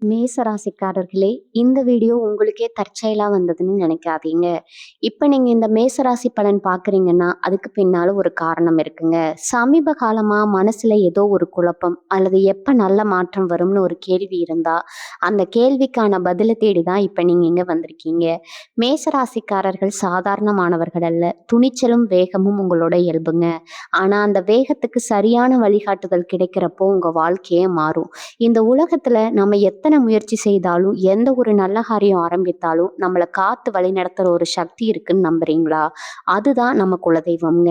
மேச ராசிக்காரர்களே, இந்த வீடியோ உங்களுக்கே தற்செயலா வந்ததுன்னு நினைக்காதீங்க. இப்ப நீங்க இந்த மேச ராசி பலன் பார்க்குறீங்கன்னா, அதுக்கு பின்னால ஒரு காரணம் இருக்குங்க. சமீப காலமா மனசுல ஏதோ ஒரு குழப்பம் அல்லது எப்ப நல்ல மாற்றம் வரும்னு ஒரு கேள்வி இருந்தா, அந்த கேள்விக்கான பதில தேடி தான் இப்ப நீங்க இங்க வந்திருக்கீங்க. மேச ராசிக்காரர்கள் சாதாரணமானவர்கள் அல்ல. துணிச்சலும், வேகமும் உங்களோட இயல்புங்க. ஆனா அந்த வேகத்துக்கு சரியான வழிகாட்டுதல் கிடைக்கிறப்போ உங்க வாழ்க்கையே மாறும். இந்த உலகத்துல நம்ம எத்தனை முயற்சி செய்தாலும் எந்த ஒரு நல்ல காரியம் ஆரம்பித்தாலும் நம்மளை காத்து வழி நடத்துற ஒரு சக்தி இருக்குன்னு நம்புறீங்களா? அதுதான் நம்ம குலதெய்வம்ங்க.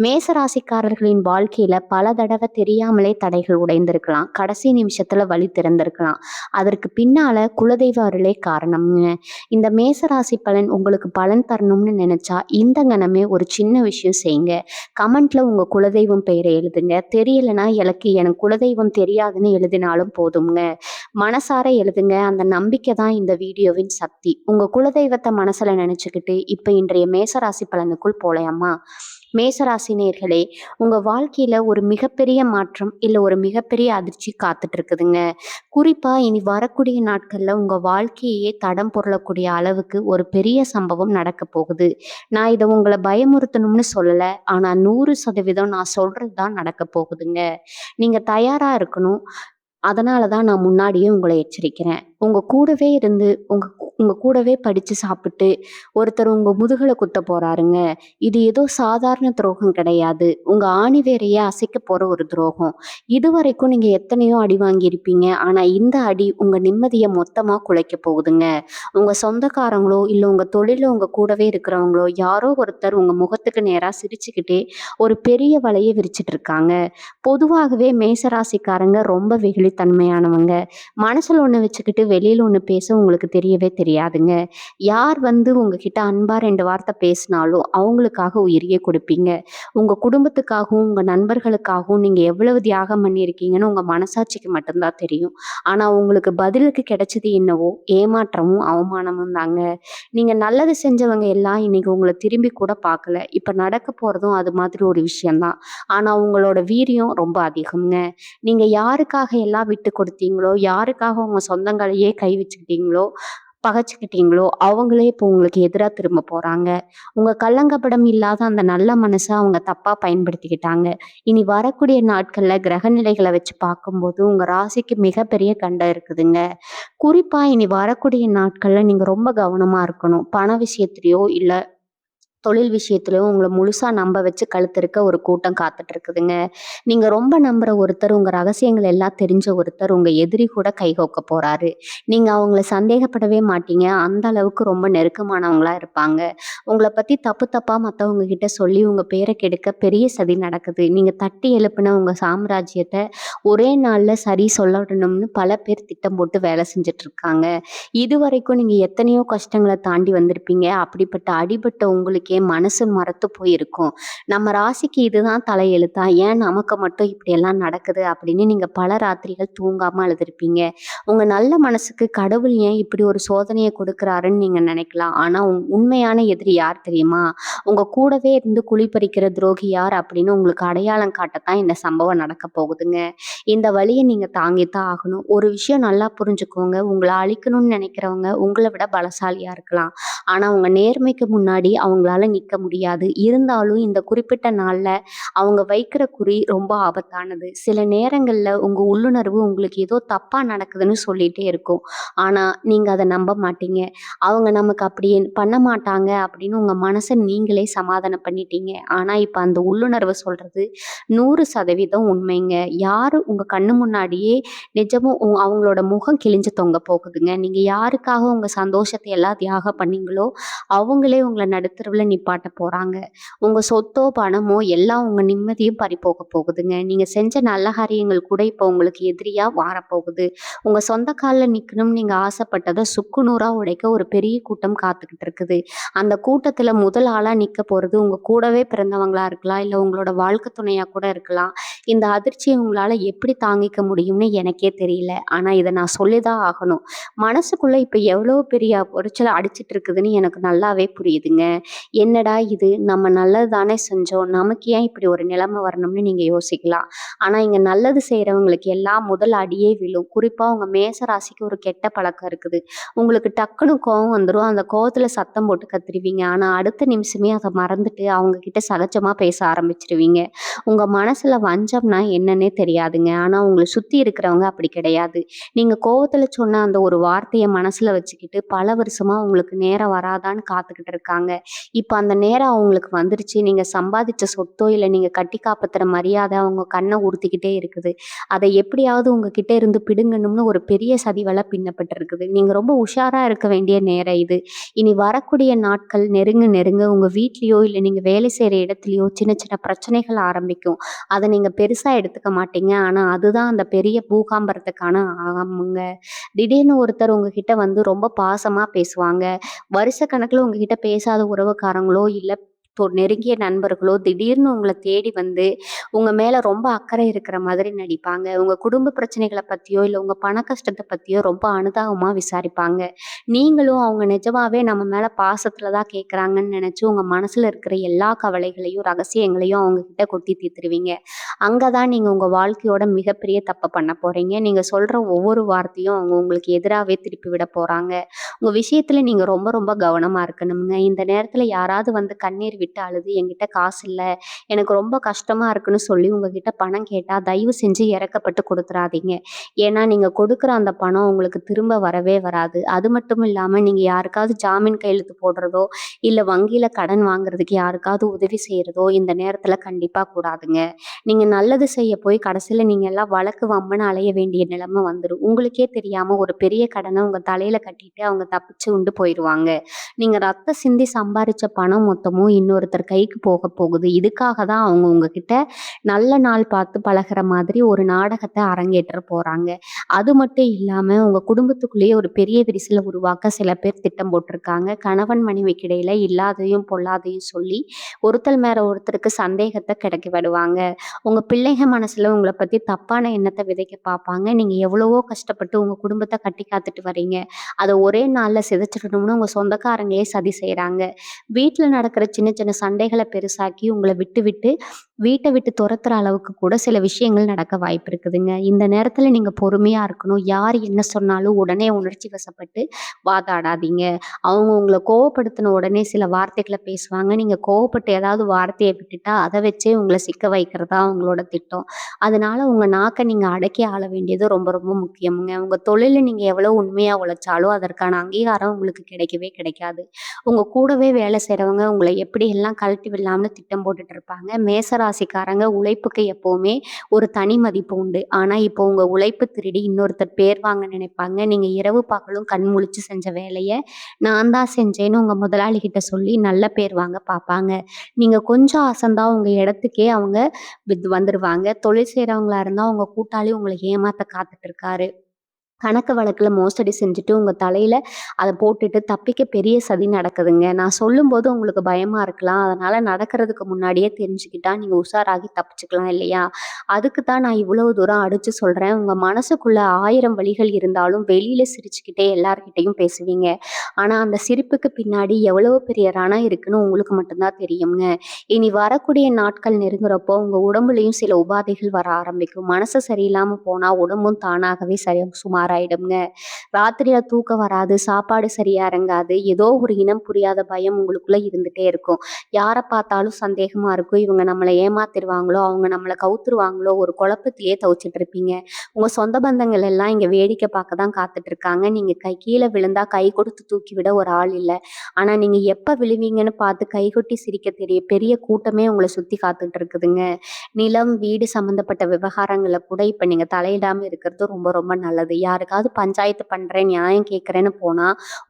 மேச ராசிக்காரர்களின் வாழ்க்கையில பல தடவை தெரியாமலே தடைகள் உடைந்திருக்கலாம், கடைசி நிமிஷத்துல வழி திறந்திருக்கலாம். அதற்கு பின்னால குலதெய்வ அருளே காரணம்ங்க. இந்த மேச ராசி பலன் உங்களுக்கு பலன் தரணும்னு நினைச்சா இந்த கணமே ஒரு சின்ன விஷயம் செய்யுங்க. கமெண்ட்ல உங்க குலதெய்வம் பெயரை எழுதுங்க. தெரியலைன்னா எனக்கு குலதெய்வம் தெரியாதுன்னு எழுதினாலும் போதுங்க. மனசார எழுதுங்க. அந்த நம்பிக்கை தான் இந்த வீடியோவின் சக்தி. உங்க குலதெய்வத்தை மனசுல நினைச்சுக்கிட்டு இப்ப இன்றைய மேசராசி பலனுக்குள் போலையாமா. மேசராசி நேயர்களே, உங்க வாழ்க்கையில ஒரு மிகப்பெரிய மாற்றம் இல்ல ஒரு மிகப்பெரிய அதிர்ச்சி காத்துட்டு இருக்குதுங்க. குறிப்பா இனி வரக்கூடிய நாட்கள்ல உங்க வாழ்க்கையே தடம் புரளக்கூடிய அளவுக்கு ஒரு பெரிய சம்பவம் நடக்க போகுது. நான் இதை உங்களை பயமுறுத்தணும்னு சொல்லல. ஆனா 100% நான் சொல்றது தான் நடக்க போகுதுங்க. நீங்க தயாரா இருக்கணும். அதனால தான் நான் முன்னாடியே உங்கள எச்சரிக்கிறேன். உங்க கூடவே இருந்து, உங்க உங்க கூடவே படிச்சு சாப்பிட்டு, ஒருத்தர் உங்க முதுகுல குத்தப் போறாருங்க. இது ஏதோ சாதாரண துரோகம் கிடையாது. உங்க ஆணிவேரையே அசைக்கப் போற ஒரு துரோகம். இதுவரைக்கும் நீங்க எத்தனையோ அடி வாங்கியிருப்பீங்க. ஆனா இந்த அடி உங்க நிம்மதிய மொத்தமா குலைக்கப் போகுதுங்க. உங்க சொந்தக்காரங்களோ, இல்ல உங்க தொழில்ல உங்க கூடவே இருக்கிறவங்களோ, யாரோ ஒருத்தர் உங்க முகத்துக்கு நேரா சிரிச்சுக்கிட்டே ஒரு பெரிய வலைய விரிச்சிட்டு இருக்காங்க. பொதுவாகவே மேசராசிக்காரங்க ரொம்ப வெகுளித்தன்மையானவங்க. மனசுல ஒண்ணு வச்சுக்கிட்டு வெளியில ஒண்ணு பேச உங்களுக்கு தெரியவே தெரியாதுங்க. யார் வந்து உங்ககிட்ட அன்பா 2 வார்த்தை பேசினாலும் அவங்களுக்காக உயிரையே கொடுப்பீங்க. உங்க குடும்பத்துக்காகவும், உங்க நண்பர்களுக்காகவும் நீங்க எவ்வளவு தியாகம் பண்ணியிருக்கீங்கன்னு உங்க மனசாட்சிக்கு மட்டும்தான் தெரியும். ஆனா உங்களுக்கு பதிலுக்கு கிடைச்சது என்னவோ ஏமாற்றமும், அவமானமும் தாங்க. நீங்க நல்லது செஞ்சவங்க எல்லாம் இன்னைக்கு உங்கள திரும்பி கூட பார்க்கல. இப்ப நடக்க போறதும் அது மாதிரி ஒரு விஷயம் தான். ஆனா உங்களோட வீரியம் ரொம்ப அதிகம்ங்க. நீங்க யாருக்காக எல்லாம் விட்டு கொடுத்தீங்களோ, யாருக்காக உங்க சொந்தங்களையே கை வச்சுக்கிட்டீங்களோ, பகைச்சுக்கிட்டீங்களோ, அவங்களே இப்போ உங்களுக்கு எதிரா திரும்ப போறாங்க. உங்க கள்ளங்கபடம் இல்லாத அந்த நல்ல மனச அவங்க தப்பா பயன்படுத்திக்கிட்டாங்க. இனி வரக்கூடிய நாட்கள்ல கிரக நிலைகளை வச்சு பார்க்கும்போது உங்க ராசிக்கு மிகப்பெரிய கண்டம் இருக்குதுங்க. குறிப்பா இனி வரக்கூடிய நாட்கள்ல நீங்க ரொம்ப கவனமா இருக்கணும். பண விஷயத்திலயோ இல்ல தொழில் விஷயத்திலயும் உங்கள முழுசா நம்ப வச்சு கழுத்திருக்க ஒரு கூட்டம் காத்துட்டு இருக்குதுங்க. நீங்க ரொம்ப நம்புற ஒருத்தர், உங்க ரகசியங்கள் எல்லாம் தெரிஞ்ச ஒருத்தர் உங்க எதிரி கூட கைகோக்க போறாரு. நீங்க அவங்கள சந்தேகப்படவே மாட்டீங்க. அந்த அளவுக்கு ரொம்ப நெருக்கமானவங்களா இருப்பாங்க. உங்கள பத்தி தப்பு தப்பா மத்தவங்க கிட்ட சொல்லி உங்க பேர கெடுக்க பெரிய சதி நடக்குது. நீங்க தட்டி எழுப்புன உங்க சாம்ராஜ்யத்த ஒரே நாள்ல சரி சொல்லணும்னு பல பேர் திட்டம் போட்டு வேலை செஞ்சுட்டு இருக்காங்க. இதுவரைக்கும் நீங்க எத்தனையோ கஷ்டங்கள தாண்டி வந்திருப்பீங்க. அப்படிப்பட்ட அடிபட்ட உங்களுக்கே மனசு மரத்து போயிருக்கும். நம்ம ராசிக்கு இதுதான் தலையெழுத்தா? ஏன் நமக்கு மட்டும் இப்படியெல்லாம் நடக்குது? அப்படின்னு நீங்க பல ராத்திரிகள் தூங்காம அழுதுருப்பீங்க. உங்க நல்ல மனசுக்கு கடவுள் ஏன் இப்படி ஒரு சோதனைய கொடுக்குறாருன்னு நீங்க நினைக்கலாம். ஆனா உண்மையான எதிரி யார் தெரியுமா? உங்க கூடவே இருந்து குழி பறிக்கிற துரோகி யார் அப்படின்னு உங்களுக்கு அடையாளம் காட்டத்தான் இந்த சம்பவம் நடக்க போகுதுங்க. இந்த வலிய நீங்க தாங்கித்தான் ஆகணும். ஒரு விஷயம் நல்லா புரிஞ்சுக்கோங்க. உங்கள அழிக்கணும்னு நினைக்கிறவங்க உங்கள விட பலசாலியா இருக்கலாம். ஆனா உங்க நேர்மைக்கு முன்னாடி அவங்களால நிக்க முடியாது. இருந்தாலும் இந்த குறிப்பிட்ட நாள்ல அவங்க வைக்கிற குறி ரொம்ப ஆபத்தானது. சில நேரங்கள்ல உங்க உள்ளுணர்வு உங்களுக்கு ஏதோ தப்பா நடக்குதுன்னு சொல்லிட்டே இருக்கும். ஆனா நீங்க அத நம்ப மாட்டீங்க. அவங்க நமக்கு அப்படி பண்ண மாட்டாங்க அப்படின்னு உங்க மனச நீங்களே சமாதானம் பண்ணிட்டீங்க. ஆனா இப்ப அந்த உள்ளுணர்வு சொல்றது 100% உண்மைங்க. யாரு உங்க கண்ணு முன்னாடியே நிஜமும் அவங்களோட முகம் கிழிஞ்சு தொங்க போகுதுங்க. நீங்க யாருக்காக உங்க சந்தோஷத்தை எல்லாம் தியாகம் பண்ணீங்களோ, அவங்களே உங்கள நடுத்தெருவுல நிப்பாட்ட போறாங்க. உங்க சொத்தோ, பணமோ எல்லாம் உங்க நிம்மதியும் பறிபோக போகுதுங்க. நீங்க செஞ்ச நல்ல காரியங்கள் கூட இப்போ உங்களுக்கு எதிரியா மாறப்போகுது. உங்க சொந்த கால்ல நிக்கணும்னு நீங்க ஆசைப்பட்டத சுக்கு நூறா உடைக்க ஒரு பெரிய கூட்டம் காத்துக்கிட்டு இருக்குது. அந்த கூட்டத்துல முதல் ஆளா நிக்க போறது உங்க கூடவே பிறந்தவங்களா இருக்கலாம், இல்ல உங்களோட வாழ்க்கை துணையா கூட இருக்கலாம். இந்த அதிர்ச்சியை உங்களால எப்படி தாங்கிக்க முடியும்னு எனக்கே தெரியல. ஆனா இதை நான் சொல்லிதான் ஆகணும். மனசுக்குள்ள இப்ப எவ்வளவு பெரிய உளைச்சல் அடிச்சிட்டு இருக்குதுன்னு எனக்கு நல்லாவே புரியுதுங்க. என்னடா இது நம்ம நல்லது தானே செஞ்சோம், நமக்கு ஏன் இப்படி ஒரு நிலைமை வரணும்னு நீங்க யோசிக்கலாம். ஆனா இங்க நல்லது செய்றவங்களுக்கு எல்லாம் முதல் அடியே விழும். குறிப்பா உங்க மேச ராசிக்கு ஒரு கெட்ட பழக்கம் இருக்குது. உங்களுக்கு டக்குனு கோவம் வந்துரும். அந்த கோவத்துல சத்தம் போட்டு கத்திருவீங்க. ஆனா அடுத்த நிமிஷமே அத மறந்துட்டு அவங்க கிட்ட சகஜமா பேச ஆரம்பிச்சுருவீங்க. உங்க மனசுல வஞ்சம்னா என்னன்னே தெரியாதுங்க. ஆனா உங்கள சுத்தி இருக்கிறவங்க அப்படி கிடையாது. நீங்க கோவத்துல சொன்ன அந்த ஒரு வார்த்தைய மனசுல வச்சுக்கிட்டு பல வருஷமா உங்களுக்கு நேரம் வராதான்னு காத்துக்கிட்டு இருக்காங்க. இப்ப அந்த நேரம் அவங்களுக்கு வந்துருச்சு. நீங்க சம்பாதிச்ச சொத்தோ, இல்ல நீங்க கட்டி காப்பாத்துற மரியாதை அவங்க கண்ண உறுத்திக்கிட்டே இருக்குது. அதை எப்படியாவது உங்ககிட்ட இருந்து பிடுங்கணும்னு ஒரு பெரிய சதி வலை பின்னப்பட்டிருக்குது. நீங்க ரொம்ப உஷாரா இருக்க வேண்டிய நேரம் இது. இனி வரக்கூடிய நாட்கள் நெருங்க நெருங்க உங்க வீட்லயோ, இல்ல நீங்க வேலை செய்ற இடத்துலயோ சின்ன சின்ன பிரச்சனைகள் ஆரம்பிக்கும். அத நீங்க பெருசா எடுத்துக்க மாட்டீங்க. ஆனா அதுதான் அந்த பெரிய பூகாம்பரத்துக்கான ஆரம்பங்க. திடீர்னு ஒருத்தர் உங்ககிட்ட வந்து ரொம்ப பாசமா பேசுவாங்க. வருஷக்கணக்குல உங்ககிட்ட பேசாத உறவுக்காரங்களோ, இல்ல நெருங்கிய நண்பர்களோ திடீர்னு உங்கள தேடி வந்து உங்க மேல ரொம்ப அக்கறை இருக்கிற மாதிரி நடிப்பாங்க. உங்க குடும்ப பிரச்சனைகள பத்தியோ, இல்ல உங்க பண கஷ்டத்த பத்தியோ ரொம்ப அனுதாபமா விசாரிப்பாங்க. நீங்களும் அவங்க நிஜமாவே நம்ம மேல பாசத்துல தான் கேட்குறாங்கன்னு நெனச்சு உங்க மனசுல இருக்கிற எல்லா கவலைகளையும், ரகசியங்களையும் அவங்க கிட்ட கொட்டி தீர்த்துருவீங்க. அங்க தான் நீங்க உங்க வாழ்க்கையோட மிகப்பெரிய தப்ப பண்ண போறீங்க. நீங்க சொல்ற ஒவ்வொரு வார்த்தையும் அவங்க உங்களுக்கு எதிராவே திருப்பி விட போறாங்க. உங்க விஷயத்துல நீங்க ரொம்ப ரொம்ப கவனமா இருக்கணும்ங்க. இந்த நேரத்துல யாராவது வந்து கண்ணீர் விட்டு அழுது என்கிட்ட காசு இல்ல, எனக்கு ரொம்ப கஷ்டமா இருக்குன்னு சொல்லி உங்ககிட்ட பணம் கேட்டா தயவு செஞ்சு இறக்கப்பட்டு கொடுத்துறாதீங்க. ஏன்னா நீங்க கொடுக்குற அந்த பணம் உங்களுக்கு திரும்ப வரவே வராது. அது மட்டும் இல்லாம நீங்க யாருக்காவது ஜாமீன் கையெழுத்து போடுறதோ, இல்ல வங்கியில கடன் வாங்குறதுக்கு யாருக்காவது உதவி செய்யறதோ இந்த நேரத்துல கண்டிப்பா கூடாதுங்க. நீங்க நல்லது செய்ய போய் கடைசியில நீங்க எல்லாம் வழக்கு வம்புன்னு அலைய வேண்டிய நிலைமை வந்துரும். உங்களுக்கே தெரியாம ஒரு பெரிய கடனை உங்க தலையில கட்டிட்டு அவங்க தப்பிச்சு உண்டு போயிருவாங்க. நீங்க ரத்தம் சிந்தி சம்பாரிச்ச பணம் மொத்தமும் இன்னொருத்தர் கைக்கு போக போகுது. இதுக்காக தான் அவங்க உங்ககிட்ட நல்ல நாள் பார்த்து பழகுற மாதிரி ஒரு நாடகத்த அரங்கேற்ற போறாங்க. அது மட்டும் இல்லாம உங்க குடும்பத்துக்குள்ளேயே ஒரு பெரிய விரிசல உருவாக்க சில பேர் திட்டம் போட்டிருக்காங்க. கணவன் மனைவிக்கு இடையில இல்லாததையும் பொல்லாதையும் சொல்லி ஒருத்தர் மேல ஒருத்தருக்கு சந்தேகத்த கிளப்பி விடுவாங்க. உங்க பிள்ளைங்க மனசுல உங்கள பத்தி தப்பான எண்ணத்த விதைக்க பார்ப்பாங்க. நீங்க எவ்வளவோ கஷ்டப்பட்டு உங்க குடும்பத்த கட்டி காத்துட்டு வர்றீங்க. அத ஒரே நாள்ல சிதைச்சிடணும்னு உங்க சொந்தக்காரங்களே சதி செய்றாங்க. வீட்ல நடக்கிற சின்ன சின்ன சண்டைகள பெருசாக்கி உங்கள விட்டு விட்டு வீட்ட விட்டு துரத்துற அளவுக்கு கூட சில விஷயங்கள் நடக்க வாய்ப்பு இருக்குதுங்க. இந்த நேரத்துல நீங்க பொறுமையா இருக்கணும். யார் என்ன சொன்னாலும் உடனே உணர்ச்சி வசப்பட்டு வாதாடாதீங்க. அவங்க உங்கள கோவப்படுத்தின உடனே சில வார்த்தைகள பேசுவாங்க. நீங்க கோவப்பட்டு ஏதாவது வார்த்தைய விட்டுட்டா, அத வச்சே உங்கள சிக்க வைக்கிறதா அவங்களோட திட்டம். அதனால உங்க நாக்க நீங்க அடக்கி ஆள வேண்டியது ரொம்ப ரொம்ப முக்கியம்ங்க. உங்க தொழில்ல நீங்க எவ்வளவு உண்மையா உழைச்சாலும் அதற்கான அங்கீகாரம் உங்களுக்கு கிடைக்கவே கிடைக்காது. உங்க கூடவே வேலை செய்றவங்க உங்கள எப்படியெல்லாம் கழட்டி விடலாம்னு திட்டம் போட்டுட்டு இருப்பாங்க. மேச ராசிக்காரங்க உழைப்புக்கு எப்பவுமே ஒரு தனி மதிப்பு உண்டு. ஆனா இப்போ உங்க உழைப்பு திருடி இன்னொருத்தர் பேர் வாங்க நினைப்பாங்க. நீங்க இரவு பகலும் கண் முழிச்சு செஞ்ச வேலைய நான் தான் செஞ்சேன்னு உங்க முதலாளி கிட்ட சொல்லி நல்ல பேர் வாங்க பார்ப்பாங்க. நீங்க கொஞ்சம் அசந்தா உங்க இடத்துக்கே அவங்க வந்துருவாங்க. தொழில் செய்றவங்களா இருந்தா உங்க கூட்டாளி உங்கள ஏமாத்த காத்துட்டு இருக்காரு. கணக்கு வழக்குல மோசடி செஞ்சுட்டு உங்க தலையில அத போட்டுட்டு தப்பிக்க பெரிய சதி நடக்குதுங்க. நான் சொல்லும்போது உங்களுக்கு பயமா இருக்கலாம். அதனால நடக்கிறதுக்கு முன்னாடியே தெரிஞ்சுக்கிட்டா நீங்க உஷாராகி தப்பிச்சுக்கலாம் இல்லையா? அதுக்கு தான் நான் இவ்வளவு தூரம் அடிச்சு சொல்றேன். உங்க மனசுக்குள்ள 1000 வலிகள் இருந்தாலும் வெளியில சிரிச்சுக்கிட்டே எல்லார்கிட்டயும் பேசுவீங்க. ஆனா அந்த சிரிப்புக்கு பின்னாடி எவ்வளவு பெரிய ரணம் இருக்குன்னு உங்களுக்கு மட்டும் தான் தெரியுங்க. இனி வரக்கூடிய நாட்கள் நெருங்குறப்போ உங்க உடம்புலயும் சில உபாதைகள் வர ஆரம்பிக்கும். மனசு சரியில்லாம போனா உடம்பும் தானாகவே சுமாராயிடுங்க. ராத்திரியில தூக்கம் வராது, சாப்பாடு சரியா இறங்காது, ஏதோ ஒரு இனம் புரியாத பயம் உங்களுக்குள்ள இருந்துட்டே இருக்கும். யார பார்த்தாலும் சந்தேகமா இருக்கும். இவங்க நம்மள ஏமாத்திருவாங்களோ, அவங்க நம்மள கவுத்துருவாங்களோ, ஒரு குழப்பத்திலேயே தவிச்சிட்டு இருப்பீங்க. உங்க சொந்த பந்தங்கள் எல்லாம் இங்க வேடிக்கை பார்க்க தான் காத்துட்டு இருக்காங்க. நீங்க கீழ விழுந்தா கை கொடுத்து தூக்கி விட ஒரு ஆள் இல்ல. ஆனா நீங்க எப்ப விழுவீங்கன்னு பார்த்து கைகொட்டி சிரிக்க தெரிய பெரிய கூட்டமே உங்கள சுத்தி காத்துட்டு இருக்குதுங்க. நிலம், வீடு சம்மந்தப்பட்ட விவகாரங்கள்ல கூட இப்ப நீங்க தலையிடாம இருக்கிறது ரொம்ப ரொம்ப நல்லது. யாருக்காவது பஞ்சாயத்து பண்றேன், நியாயம் கேட்கிறேன்னு போனா,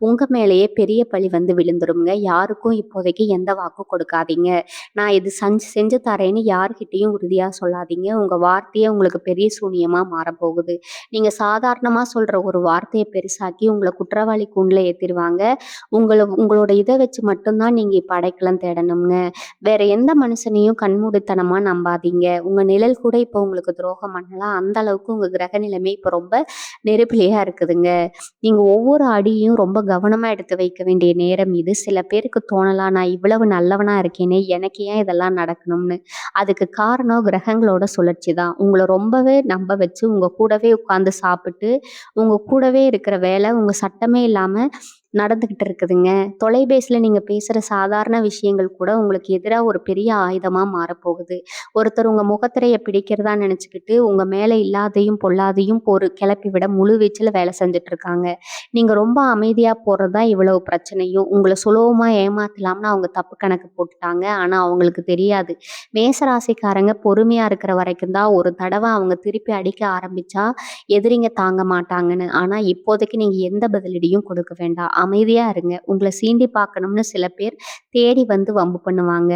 உங்க மேலேயே பெரிய பழி வந்து விழுந்துரும்ங்க. யாருக்கும் இப்போதைக்கு எந்த வாக்கும் கொடுக்காதீங்க. நான் இது செஞ்சு தரேன்னு யார்கிட்டயும் உறுதியா சொல்லாதீங்க. உங்க வார்த்தையே உங்களுக்கு பெரிய சூனியமா மாறப்போகுது. நீங்க சாதாரணமா சொல்ற ஒரு வார்த்தைய பெருசாக்கி உங்கள குற்றவாளி கூண்டுல ஏத்திருவாங்க. உங்களோட இத வச்சு மட்டும் தான் நீங்க இப்ப அடைக்கலம் தேடணும்ங்க. வேற எந்த மனுஷனையும் கண்மூடித்தனமா நம்பாதீங்க. உங்க நிழல் கூட இப்ப உங்களுக்கு துரோகம் பண்ணலாம். அந்த அளவுக்கு உங்க கிரக நிலைமை இப்ப ரொம்ப நெருப்பிலேயா இருக்குதுங்க. நீங்க ஒவ்வொரு அடியும் ரொம்ப கவனமா எடுத்து வைக்க வேண்டிய நேரம் இது. சில பேருக்கு தோணலாம், "நான் இவ்வளவு நல்லவனா இருக்கேனே, எனக்கு ஏன் இதெல்லாம் நடக்கணும்னு?" அதுக்கு காரணம் கிரகங்களோட சுழற்சி தான். உங்கள ரொம்பவே நம்ப வச்சு, உங்க கூடவே உட்கார்ந்து சாப்பிட்டு, உங்க கூடவே இருக்கிற வேலை, உங்க சட்டமே இல்லாம நடந்துகிட்டு இருக்குதுங்க. தொலைபேசியில நீங்க பேசுற சாதாரண விஷயங்கள் கூட உங்களுக்கு எதிரா ஒரு பெரிய ஆயுதமா மாறப்போகுது. ஒருத்தர் உங்க முகத்திரைய பிடிக்கிறதா நெனச்சுக்கிட்டு, உங்க மேல இல்லாதையும், பொல்லாதையும் கிளப்பி விட முழு வீச்சுல வேலை செஞ்சுட்டு இருக்காங்க. நீங்க ரொம்ப அமைதியா போறது தான் இவ்வளவு பிரச்சனையும். உங்கள சுலபமா ஏமாத்தலாம்னு அவங்க தப்பு கணக்கு போட்டுட்டாங்க. ஆனா அவங்களுக்கு தெரியாது. மேச ராசிக்காரங்க பொறுமையா இருக்கிற வரைக்கும் தான் ஒரு தடவ அவங்க திருப்பி அடிக்க ஆரம்பிச்சா, எதிரிங்க தாங்க மாட்டாங்கன்னு. ஆனா இப்போதைக்கு நீங்க எந்த பதிலடியும் கொடுக்க வேண்டாம். அமைதியா இருங்க. உங்கள சீண்டி பார்க்கணும்னு சில பேர் தேடி வந்து வம்பு பண்ணுவாங்க.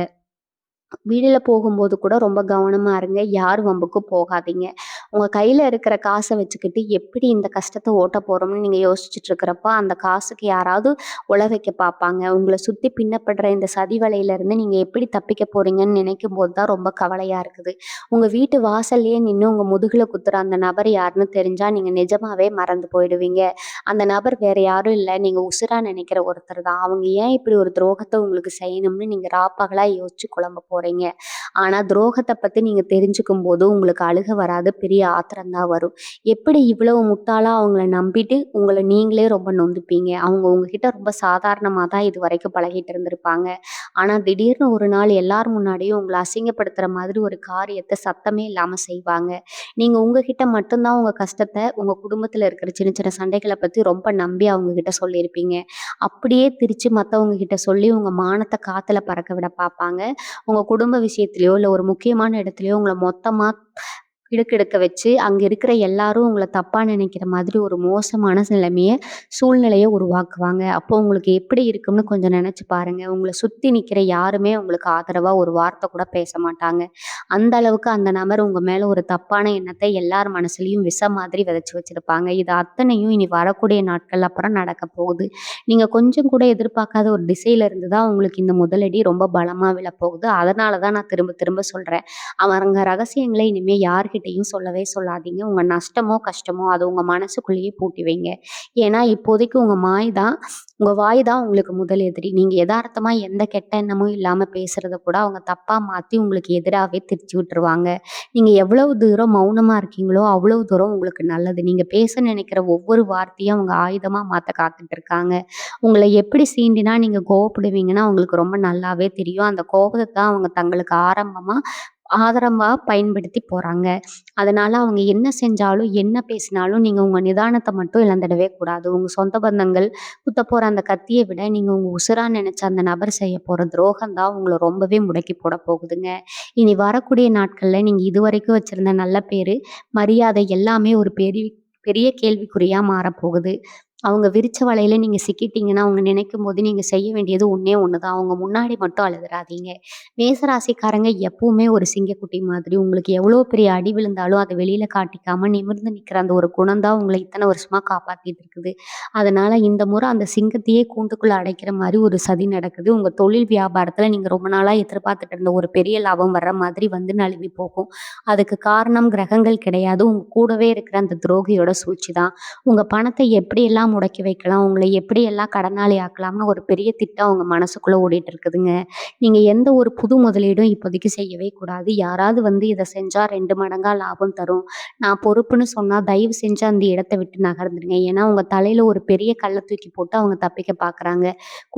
வெளியில போகும்போது கூட ரொம்ப கவனமா இருங்க. யார் வம்புக்கும் போகாதீங்க. உங்க கையில இருக்கிற காச வச்சுக்கிட்டு எப்படி இந்த கஷ்டத்த ஓட்ட போறோம்னு நீங்க யோசிச்சுட்டு இருக்கிறப்ப, அந்த காசுக்கு யாராவது உல வைக்க பார்ப்பாங்க. உங்கள சுத்தி பின்னப்படுற இந்த சதி வலையிலருந்து நீங்க எப்படி தப்பிக்க போறீங்கன்னு நினைக்கும்போது தான் ரொம்ப கவலையா இருக்குது. உங்க வீட்டு வாசல்லயே நின்னு உங்க முதுகுல குத்துற அந்த நபர் யாருன்னு தெரிஞ்சா, நீங்க நிஜமாவே மறந்து போயிடுவீங்க. அந்த நபர் வேற யாரும் இல்ல. நீங்க உசுரா நினைக்கிற ஒருத்தர் தான். அவங்க ஏன் இப்படி ஒரு துரோகத்த உங்களுக்கு செய்யணும்னு நீங்க ராப்பகலா யோசிச்சு குழம்ப போறீங்க. ஆனா துரோகத்த பத்தி நீங்க தெரிஞ்சுக்கும்போது உங்களுக்கு அழுக வராது. பெரிய ஆத்திரம் தான் வரும். எப்படி இவ்வளவு முட்டாளா அவங்கள நம்பிட்டு, உங்கள நீங்களே ரொம்ப நொந்துப்பீங்க. அவங்க உங்ககிட்ட ரொம்ப சாதாரணமா தான் இதுவரைக்கும் பழகிட்டு இருந்திருப்பாங்க. ஆனா திடீர்னு ஒரு நாள் எல்லார் முன்னாடியும் உங்கள அசிங்கப்படுத்துற மாதிரி ஒரு காரியத்த சத்தமே இல்லாம செய்வாங்க. நீங்க உங்ககிட்ட மட்டும் தான் உங்க கஷ்டத்த, உங்க குடும்பத்துல இருக்கிற சின்ன சின்ன சண்டைகள பத்தி ரொம்ப நம்பி அவங்க கிட்ட சொல்லியிருப்பீங்க. அப்படியே திரிச்சு மத்தவங்க கிட்ட சொல்லி உங்க மானத்த காத்துல பறக்க விட பார்ப்பாங்க. உங்க குடும்ப விஷயத்திலயோ, இல்ல ஒரு முக்கியமான இடத்துலயோ உங்கள மொத்தமா இடுக்கெடுக்க வச்சு, அங்க இருக்கிற எல்லாரும் உங்கள தப்பா நினைக்கிற மாதிரி ஒரு மோசமான சூழ்நிலைய உருவாக்குவாங்க. அப்போ உங்களுக்கு எப்படி இருக்கும்னு கொஞ்சம் நெனச்சு பாருங்க. உங்கள சுத்தி நிக்கிற யாருமே உங்களுக்கு ஆதரவா ஒரு வார்த்தை கூட பேச மாட்டாங்க. அந்த அளவுக்கு அந்த நபர் உங்க மேல ஒரு தப்பான எண்ணத்தை எல்லார் மனசுலயும் விஷம் மாதிரி விதைச்சு வச்சிருப்பாங்க. இது அத்தனையும் இனி வரக்கூடிய நாட்கள் அப்புறம் நடக்க போகுது. நீங்க கொஞ்சம் கூட எதிர்பார்க்காத ஒரு திசையில இருந்து தான் உங்களுக்கு இந்த முதலடி ரொம்ப பலமா விழப்போகுது. அதனால தான் நான் திரும்ப திரும்ப சொல்றேன். அவங்க ரகசியங்கள இனிமே யார்கிட்டயும் சொல்லவே சொல்லாதீங்க. உங்க நஷ்டமோ, கஷ்டமோ அத உங்க மனசுக்குள்ளேயே பூட்டி வைங்க. ஏன்னா இப்போதைக்கு உங்க வாய் தான் உங்களுக்கு முதல் எதிரி. நீங்க எதார்த்தமா எந்த கெட்ட எண்ணமும் இல்லாம பேசுறத கூட அவங்க தப்பா மாத்தி உங்களுக்கு எதிராவே திருச்சி விட்டுருவாங்க. நீங்க எவ்வளவு தூரம் மௌனமா இருக்கீங்களோ, அவ்வளவு தூரம் உங்களுக்கு நல்லது. நீங்க பேச நினைக்கிற ஒவ்வொரு வார்த்தையும் அவங்க ஆயுதமா மாத்த காத்துட்டு இருக்காங்க. உங்கள எப்படி சீண்டினா நீங்க கோவப்படுவீங்கன்னு அவங்களுக்கு ரொம்ப நல்லாவே தெரியும். அந்த கோபத்த தான் அவங்க தங்களுக்கு ஆதரவா பயன்படுத்தி போறாங்க. அதனால அவங்க என்ன செஞ்சாலும், என்ன பேசினாலும் நீங்க உங்க நிதானத்த மட்டும் இழந்துடவே கூடாது. உங்க சொந்த பந்தங்கள் குத்தப்போற அந்த கத்திய விட, நீங்க உங்க உசுரா நெனச்ச அந்த நபர் செய்ய போற துரோகம் தான் உங்கள ரொம்பவே முடக்கி போட போகுதுங்க. இனி வரக்கூடிய நாட்கள்ல நீங்க இதுவரைக்கும் வச்சிருந்த நல்ல பேரு, மரியாதை எல்லாமே ஒரு பெரிய கேள்விக்குறியா மாறப்போகுது. அவங்க விரிச்ச வலையில நீங்க சிக்கிட்டீங்கன்னா, அவங்க நினைக்கும்போது நீங்க செய்ய வேண்டியது ஒண்ணே ஒண்ணு தான். அவங்க முன்னாடி மட்டும் அழுதுறாதீங்க. மேசராசிக்காரங்க எப்பவுமே ஒரு சிங்கக்குட்டி மாதிரி. உங்களுக்கு எவ்வளோ பெரிய அடி விழுந்தாலும் அத வெளியில காட்டிக்காம நிமிர்ந்து நிக்கிற அந்த ஒரு குணம் தான் உங்கள இத்தன வருஷமா காப்பாத்திட்டு இருக்குது. அதனால இந்த முறை அந்த சிங்கத்தையே கூண்டுக்குள்ள அடைக்கிற மாரி ஒரு சதி நடக்குது. உங்க தொழில் வியாபாரத்துல நீங்க ரொம்ப நாளா எதிர்பார்த்துட்டு இருந்த ஒரு பெரிய லாபம் வர்ற மாதிரி வந்து நழுவி போகும். அதுக்கு காரணம் கிரகங்கள் கிடையாது. உங்க கூடவே இருக்கிற அந்த துரோகியோட சூழ்ச்சி தான். உங்க பணத்தை எப்படியெல்லாம் முடக்கி வைக்கலாம், உங்கள எப்படியெல்லாம் கடனாளி ஆக்கலாம்னு ஒரு பெரிய திட்டம் உங்க மனசுக்குள்ள ஓடிட்டு இருக்குதுங்க. நீங்க எந்த ஒரு புது முதலீடும் இப்போதைக்கு செய்யவே கூடாது. யாராவது வந்து இத செஞ்சா 2 மடங்கா லாபம் தரும். நான் பொறுப்புன்னு சொன்னா தயவு செஞ்சு அந்த இடத்த விட்டு நகர்ந்துருங்க. ஏன்னா உங்க தலையில ஒரு பெரிய கல்ல தூக்கி போட்டு அவங்க தப்பிக்க பார்க்குறாங்க.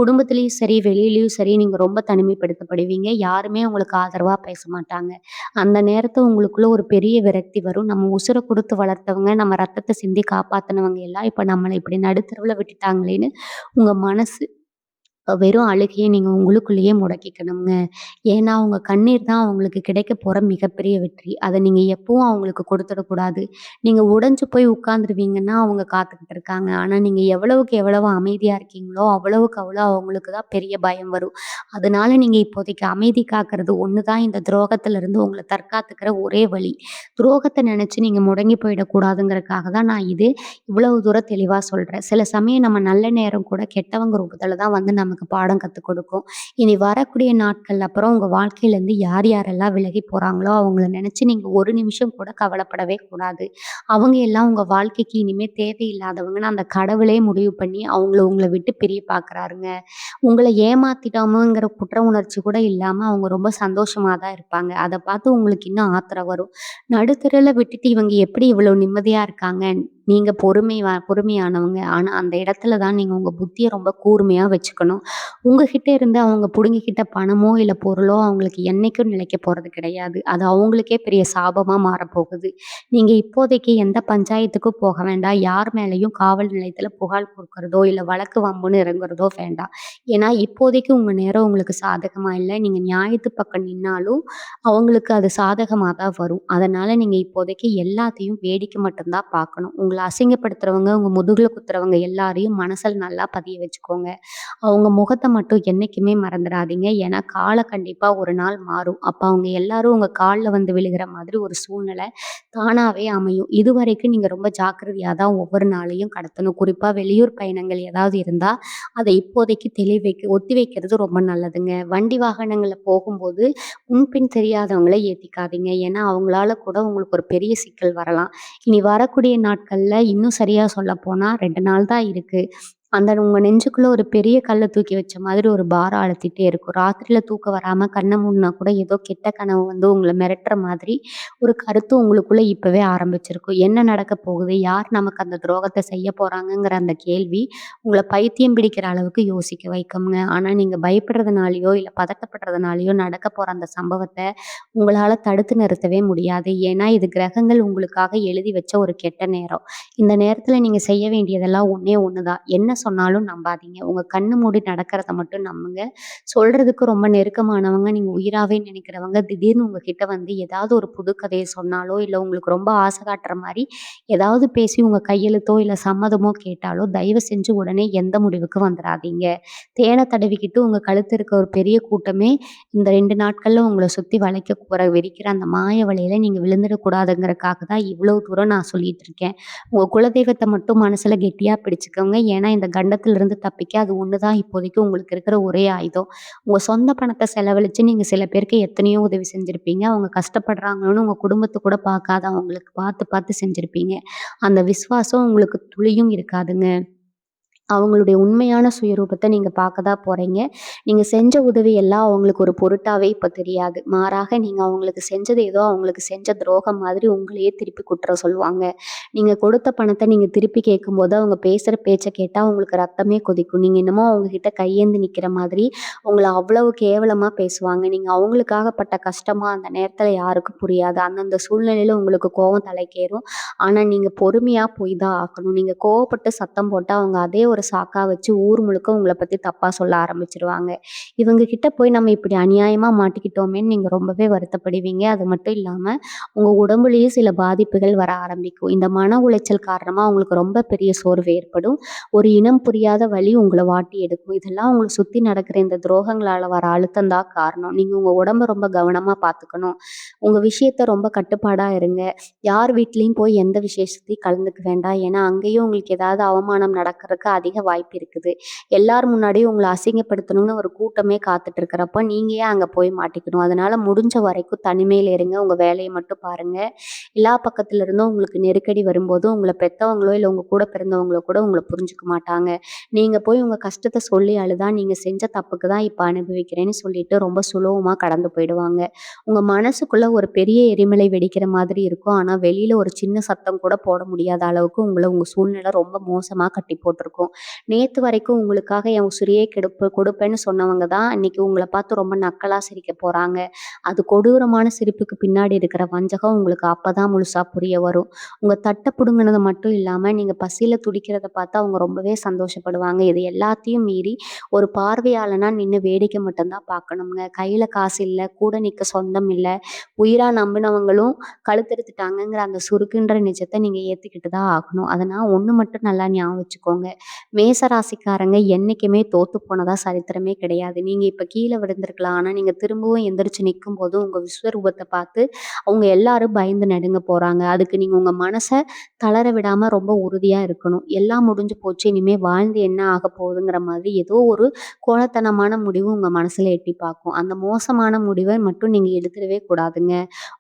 குடும்பத்திலயும் சரி, வெளியிலயும் சரி நீங்க ரொம்ப தனிமைப்படுத்தப்படுவீங்க. யாருமே உங்களுக்கு ஆதரவா பேச மாட்டாங்க. அந்த நேரத்துல உங்களுக்குள்ள ஒரு பெரிய விரக்தி வரும். நம்ம உசுர குடுத்து வளர்த்தவங்க, நம்ம ரத்தத்த சிந்தி காப்பாத்துனவங்க எல்லாம் இப்ப நம்மள இப்படி நடுத்தெருவுல விட்டுட்டாங்களேன்னு உங்க மனசு வெறும் அழுகைய நீங்க உங்களுக்குள்ளேயே முடக்கிக்கணுங்க. ஏன்னா, உங்க கண்ணீர் தான் அவங்களுக்கு கிடைக்க போற மிகப்பெரிய வெற்றி. அத நீங்க எப்பவும் அவங்களுக்கு கொடுத்துடக்கூடாது. நீங்க உடைஞ்சு போய் உட்கார்ந்துருவீங்கன்னா, அவங்க காத்துக்கிட்டு இருக்காங்க. ஆனா, நீங்க எவ்வளவுக்கு எவ்வளவு அமைதியா இருக்கீங்களோ, அவ்வளவுக்கு அவ்வளோ அவங்களுக்கு தான் பெரிய பயம் வரும். அதனால நீங்க இப்போதைக்கு அமைதி காக்கிறது ஒண்ணு தான் இந்த துரோகத்திலிருந்து உங்கள தற்காத்துக்கிற ஒரே வழி. துரோகத்த நெனச்சு நீங்க முடங்கி போயிடக்கூடாதுங்கிறதுக்காக தான் இவ்வளவு தூரம் தெளிவா சொல்றேன். சில சமயம் நம்ம நல்ல நேரம் கூட கெட்டவங்க ரூபத்துல தான் வந்து நம்ம நமக்கு பாடம் கத்துக் கொடுக்கும். இனி வரக்கூடிய நாட்கள் அப்புறம் உங்க வாழ்க்கையிலேருந்து யார் யாரெல்லாம் விலகி போறாங்களோ, அவங்கள நெனச்சு நீங்க ஒரு நிமிஷம் கூட கவலைப்படவே கூடாது. அவங்க எல்லாம் உங்க வாழ்க்கைக்கு இனிமே தேவையில்லாதவங்கன்னு அந்த கடவுளே முடிவு பண்ணி அவங்கள உங்கள விட்டு பிரிய பார்க்குறாருங்க. உங்கள ஏமாத்திட்டோமோங்கிற குற்ற உணர்ச்சி கூட இல்லாம அவங்க ரொம்ப சந்தோஷமா தான் இருப்பாங்க. அத பார்த்து உங்களுக்கு இன்னும் ஆத்திரம் வரும். நடுத்தெருவுல விட்டுட்டு இவங்க எப்படி இவ்வளோ நிம்மதியா இருக்காங்க? நீங்க பொறுமையானவங்க. ஆனா அந்த இடத்துல தான் நீங்க உங்க புத்திய ரொம்ப கூர்மையா வச்சுக்கணும். உங்ககிட்ட இருந்து அவங்க புடுங்கிக்கிட்ட பணமோ, இல்ல பொருளோ அவங்களுக்கு என்னைக்கும் நிலைக்க போறது கிடையாது. அது அவங்களுக்கே பெரிய சாபமா மாறப்போகுது. நீங்க இப்போதைக்கு எந்த பஞ்சாயத்துக்கும் போக வேண்டாம். யார் மேலயும் காவல் நிலையத்தில புகார் குடுக்கிறதோ, இல்ல வழக்கு வம்புன்னு இறங்குறதோ வேண்டாம். ஏன்னா, இப்போதைக்கு உங்க நேரம் உங்களுக்கு சாதகமா இல்ல. நீங்க நியாயத்து பக்கம் நின்னாலும், அவங்களுக்கு அது சாதகமா தான் வரும். அதனால நீங்க இப்போதைக்கு எல்லாத்தையும் வேடிக்கை மட்டும் தான் பார்க்கணும். உங்கள அசிங்கப்படுத்துறவங்க, உங்க முதுகுல குத்துறவங்க எல்லாரையும் மனசுல நல்லா பதிய வச்சுக்கோங்க. அவங்க முகத்த மட்டும் என்னைக்குமே மறந்துடாதீங்க. ஏன்னா, காலம் கண்டிப்பா ஒரு நாள் மாறும். அப்ப அவங்க எல்லாரும் உங்க கால்ல வந்து விழுகிற மாதிரி ஒரு சூழ்நிலை தானாவே அமையும். இதுவரைக்கும் நீங்க ரொம்ப ஜாக்கிரதையா தான் ஒவ்வொரு நாளையும் கடத்தணும். குறிப்பா வெளியூர் பயணங்கள் ஏதாவது இருந்தா, அத இப்போதைக்கு ஒத்தி வைக்கிறது ரொம்ப நல்லதுங்க. வண்டி வாகனங்கள்ல போகும்போது முன்பின் தெரியாதவங்கள ஏத்திக்காதீங்க. ஏன்னா, அவங்களால கூட உங்களுக்கு ஒரு பெரிய சிக்கல் வரலாம். இனி வரக்கூடிய நாட்கள்ல இன்னும் சரியா சொல்லப்போனா 2 நாள் தான் இருக்கு. அந்த உங்க நெஞ்சுக்குள்ள ஒரு பெரிய கல்ல தூக்கி வச்ச மாதிரி ஒரு பாரம் அழுத்திட்டே இருக்கும். ராத்திரில தூக்கம் வராம கண்ண மூடுனா கூட ஏதோ கெட்ட கனவு வந்து உங்கள மிரட்டுற மாதிரி ஒரு கருத்து உங்களுக்குள்ள இப்பவே ஆரம்பிச்சிருக்கும். என்ன நடக்க போகுது? யார் நமக்கு அந்த துரோகத்த செய்ய போறாங்கங்கிற அந்த கேள்வி உங்கள பைத்தியம் பிடிக்கிற அளவுக்கு யோசிக்க வைக்கும்ங்க. ஆனா நீங்க பயப்படுறதுனாலயோ, இல்ல பதட்டப்படுறதுனாலயோ நடக்க போற அந்த சம்பவத்த உங்களால தடுத்து நிறுத்தவே முடியாது. ஏன்னா இது கிரகங்கள் உங்களுக்காக எழுதி வச்ச ஒரு கெட்ட நேரம். இந்த நேரத்துல நீங்க செய்ய வேண்டியதெல்லாம் ஒண்ணே ஒண்ணு தான். என்ன சொன்னாலும் நம்பாதீங்க. உங்க கண்ணு மூடி நடக்கிறத மட்டும் நம்புங்க. சொல்றதுக்கு ரொம்ப நெருக்கமானவங்க, நீங்க உயிராவே நினைக்கிறவங்க திடீர்னு உங்ககிட்ட வந்து ஏதாவது ஒரு புது கதைய சொன்னாலோ, இல்ல உங்களுக்கு ரொம்ப ஆசை காட்டுற மாரி ஏதாவது பேசி உங்க கையெழுத்தோ, இல்ல சம்மதமோ கேட்டாலோ, தயவு செஞ்சு உடனே எந்த முடிவுக்கு வந்துராதீங்க. தேன தடவிக்கிட்டு உங்க கழுத்து இருக்க ஒரு பெரிய கூட்டமே இந்த 2 நாட்கள்ல உங்கள சுத்தி வளைக்க விரிக்கிற அந்த மாய வலையில நீங்க விழுந்துடக்கூடாதுங்கிறதுக்காக தான் இவ்வளவு தூரம் நான் சொல்லிட்டு இருக்கேன். உங்க குலதெய்வத்த மட்டும் மனசுல கெட்டியா பிடிச்சுக்கோங்க. ஏன்னா, இந்த கண்டத்திலிருந்து தப்பிக்க அது ஒண்ணு தான் இப்போதைக்கு உங்களுக்கு இருக்கிற ஒரே ஆயுதம். உங்க சொந்த பணத்த செலவழிச்சு நீங்க சில பேருக்கு எத்தனையோ உதவி செஞ்சிருப்பீங்க. அவங்க கஷ்டப்படுறாங்கன்னு உங்க குடும்பத்த கூட பார்க்காத அவங்களுக்கு பார்த்து பார்த்து செஞ்சிருப்பீங்க. அந்த விசுவாசம் உங்களுக்கு துளியும் இருக்காதுங்க. அவங்களுடைய உண்மையான சுயரூபத்த நீங்க பார்க்க தான் போறீங்க. நீங்க செஞ்ச உதவி எல்லாம் அவங்களுக்கு ஒரு பொருட்டாவே இப்ப தெரியாது. மாறாக நீங்க அவங்களுக்கு செஞ்சது ஏதோ அவங்களுக்கு செஞ்ச துரோகம் மாதிரி உங்களையே திருப்பி குற்றம் சொல்லுவாங்க. நீங்க கொடுத்த பணத்த நீங்க திருப்பி கேட்கும்போது, அவங்க பேசுற பேச்ச கேட்டா உங்களுக்கு ரத்தமே கொதிக்கும். நீங்க என்னமோ அவங்க கிட்ட கையேந்தி நிக்கிற மாதிரி உங்கள அவ்வளவு கேவலமா பேசுவாங்க. நீங்க அவங்களுக்காக பட்ட கஷ்டமா அந்த நேரத்துல யாருக்கும் புரியாது. அந்தந்த சூழ்நிலையில உங்களுக்கு கோவம் தலைக்கேறும். ஆனா நீங்க பொறுமையா போய் தான் ஆகணும். நீங்க கோவப்பட்டு சத்தம் போட்டா அவங்க அதே ஒரு சாக்கா வச்சு ஊர் முழுக்க உங்கள பத்தி தப்பா சொல்ல ஆரம்பிச்சுருவாங்க. இவங்க கிட்ட போய் நம்ம இப்படி அநியாயமா மாட்டிக்கிட்டோமேன்னு நீங்க ரொம்பவே வருத்தப்படுவீங்க. அது மட்டும் இல்லாம உங்க உடம்புலயும் சில பாதிப்புகள் வர ஆரம்பிக்கும். இந்த மன உளைச்சல் காரணமா உங்களுக்கு ரொம்ப பெரிய சோர்வு ஏற்படும். ஒரு இனம் புரியாத வலி உங்கள வாட்டி எடுக்கும். இதெல்லாம் உங்கள சுத்தி நடக்கிற இந்த துரோகங்களால வர அழுத்தம் தான் காரணம். நீங்க உங்க உடம்ப ரொம்ப கவனமா பார்த்துக்கணும். உங்க விஷயத்த ரொம்ப கட்டுப்பாடா இருங்க. யார் வீட்லயும் போய் எந்த விசேஷத்தையும் கலந்துக்க வேண்டாம். ஏன்னா, அங்கேயும் உங்களுக்கு ஏதாவது அவமானம் நடக்கறக்கு அதிக வாய்ப்பு இருக்குது. எல்லார் முன்னாடியும் உங்கள அசிங்கப்படுத்தணும்னு ஒரு கூட்டமே காத்துட்டு இருக்கிறப்ப, நீங்க ஏன் அங்க போய் மாட்டிக்கணும்? அதனால முடிஞ்ச வரைக்கும் தனிமையில இருங்க. உங்க வேலைய மட்டும் பாருங்க. எல்லா பக்கத்துல இருந்தும் உங்களுக்கு நெருக்கடி வரும்போது, உங்கள பெத்தவங்களோ, இல்ல உங்க கூட பிறந்தவங்களோ கூட உங்கள புரிஞ்சுக்க மாட்டாங்க. நீங்க போய் உங்க கஷ்டத்த சொல்லி அழுதா, நீங்க செஞ்ச தப்புக்கு தான் இப்ப அனுபவிக்கிறேன்னு சொல்லிட்டு ரொம்ப சுலபமா கடந்து போயிடுவாங்க. உங்க மனசுக்குள்ள ஒரு பெரிய எரிமலை வெடிக்கிற மாதிரி இருக்கும். ஆனா, வெளியில ஒரு சின்ன சத்தம் கூட போட முடியாத அளவுக்கு உங்க சூழ்நிலை ரொம்ப மோசமா கட்டி போட்டுருக்கும். நேத்து வரைக்கும் உங்களுக்காக என் உசிரையே கொடுப்பேன்னு சொன்னவங்க தான் இன்னைக்கு உங்கள பார்த்து ரொம்ப நக்கலா சிரிக்க போறாங்க. அது கொடூரமான சிரிப்புக்கு பின்னாடி இருக்கிற வஞ்சகம் உங்களுக்கு அப்பதான் முழுசா புரிய வரும். உங்க தட்ட புடுங்குனது மட்டும் இல்லாம, நீங்க பசியில துடிக்கிறத பார்த்து அவங்க ரொம்பவே சந்தோஷப்படுவாங்க. இது எல்லாத்தையும் மீறி ஒரு பார்வையாளனா நின்னு வேடிக்கை மட்டும் தான் பார்க்கணுங்க. கையில காசு இல்ல, கூட நிக்க சொந்தம் இல்ல, உயிரா நம்பினவங்களும் கழுத்தெடுத்துட்டாங்கங்கிற அந்த சுருக்குன்ற நிஜத்த நீங்க ஏத்துக்கிட்டு தான் ஆகணும். அதனால ஒண்ணு மட்டும் நல்லா ஞாபகம் வச்சுக்கோங்க. மேச ராசிக்காரங்க என்னைக்குமே தோத்து போனதா சரித்திரமே கிடையாது. நீங்க இப்ப கீழ விழுந்திருக்கலாம். ஆனா நீங்க திரும்பவும் எந்திரிச்சு நிக்கும்போது உங்க விஸ்வரூபத்த பார்த்து அவங்க எல்லாரும் பயந்து நடுங்க போறாங்க. அதுக்கு நீங்க உங்க மனச தளர விடாம ரொம்ப உறுதியா இருக்கணும். எல்லாம் முடிஞ்சு போச்சு. இனிமே வாழ்ந்து என்ன ஆகப் போகுதுங்கிற மாதிரி ஏதோ ஒரு கோழத்தனமான முடிவு உங்க மனசுல எட்டி பார்க்கும். அந்த மோசமான முடிவ மட்டும் நீங்க எடுத்துடவே கூடாதுங்க.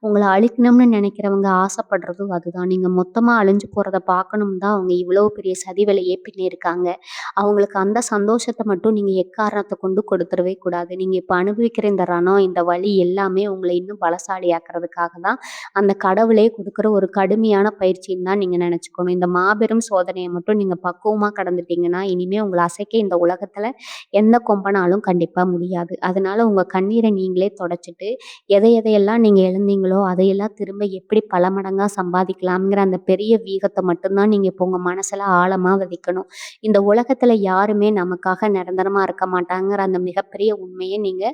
உங்கள அழிக்கணும்னு நினைக்கிறவங்க ஆசைப்படுறதும் அதுதான். நீங்க மொத்தமா அழிஞ்சு போறத பார்க்கணும்னு தான் அவங்க இவ்வளவு பெரிய சதி வேலையே பின்னியிருக்காங்க. அவங்களுக்கு அந்த சந்தோஷத்த மட்டும் நீங்க எக்காரணத்த கொண்டு கொடுத்துடவே கூடாது. நீங்க இப்ப அனுபவிக்கிற இந்த ரணம், இந்த வலி எல்லாமே உங்கள இன்னும் பலசாலியாக்குறதுக்காக தான் அந்த கடவுளே குடுக்குற ஒரு கடுமையான பயிற்சின்னு தான் நீங்க நினைச்சுக்கணும். இந்த மாபெரும் சோதனைய மட்டும் நீங்க பக்குவமா கடந்துட்டீங்கன்னா, இனிமே உங்கள அசைக்க இந்த உலகத்துல எந்த கொம்பனாலும் கண்டிப்பா முடியாது. அதனால உங்க கண்ணீர நீங்களே தொடச்சுட்டு, எதையெல்லாம் நீங்க இழந்தீங்களோ, அதையெல்லாம் திரும்ப எப்படி பல மடங்கா சம்பாதிக்கலாம்ங்கிற அந்த பெரிய வியூகத்த மட்டும் தான் நீங்க இப்போ உங்க மனசுல ஆழமா விதைக்கணும். இந்த உலகத்துல யாருமே நமக்காக நிரந்தரமா இருக்க மாட்டாங்கங்கிற அந்த மிகப்பெரிய உண்மைய நீங்க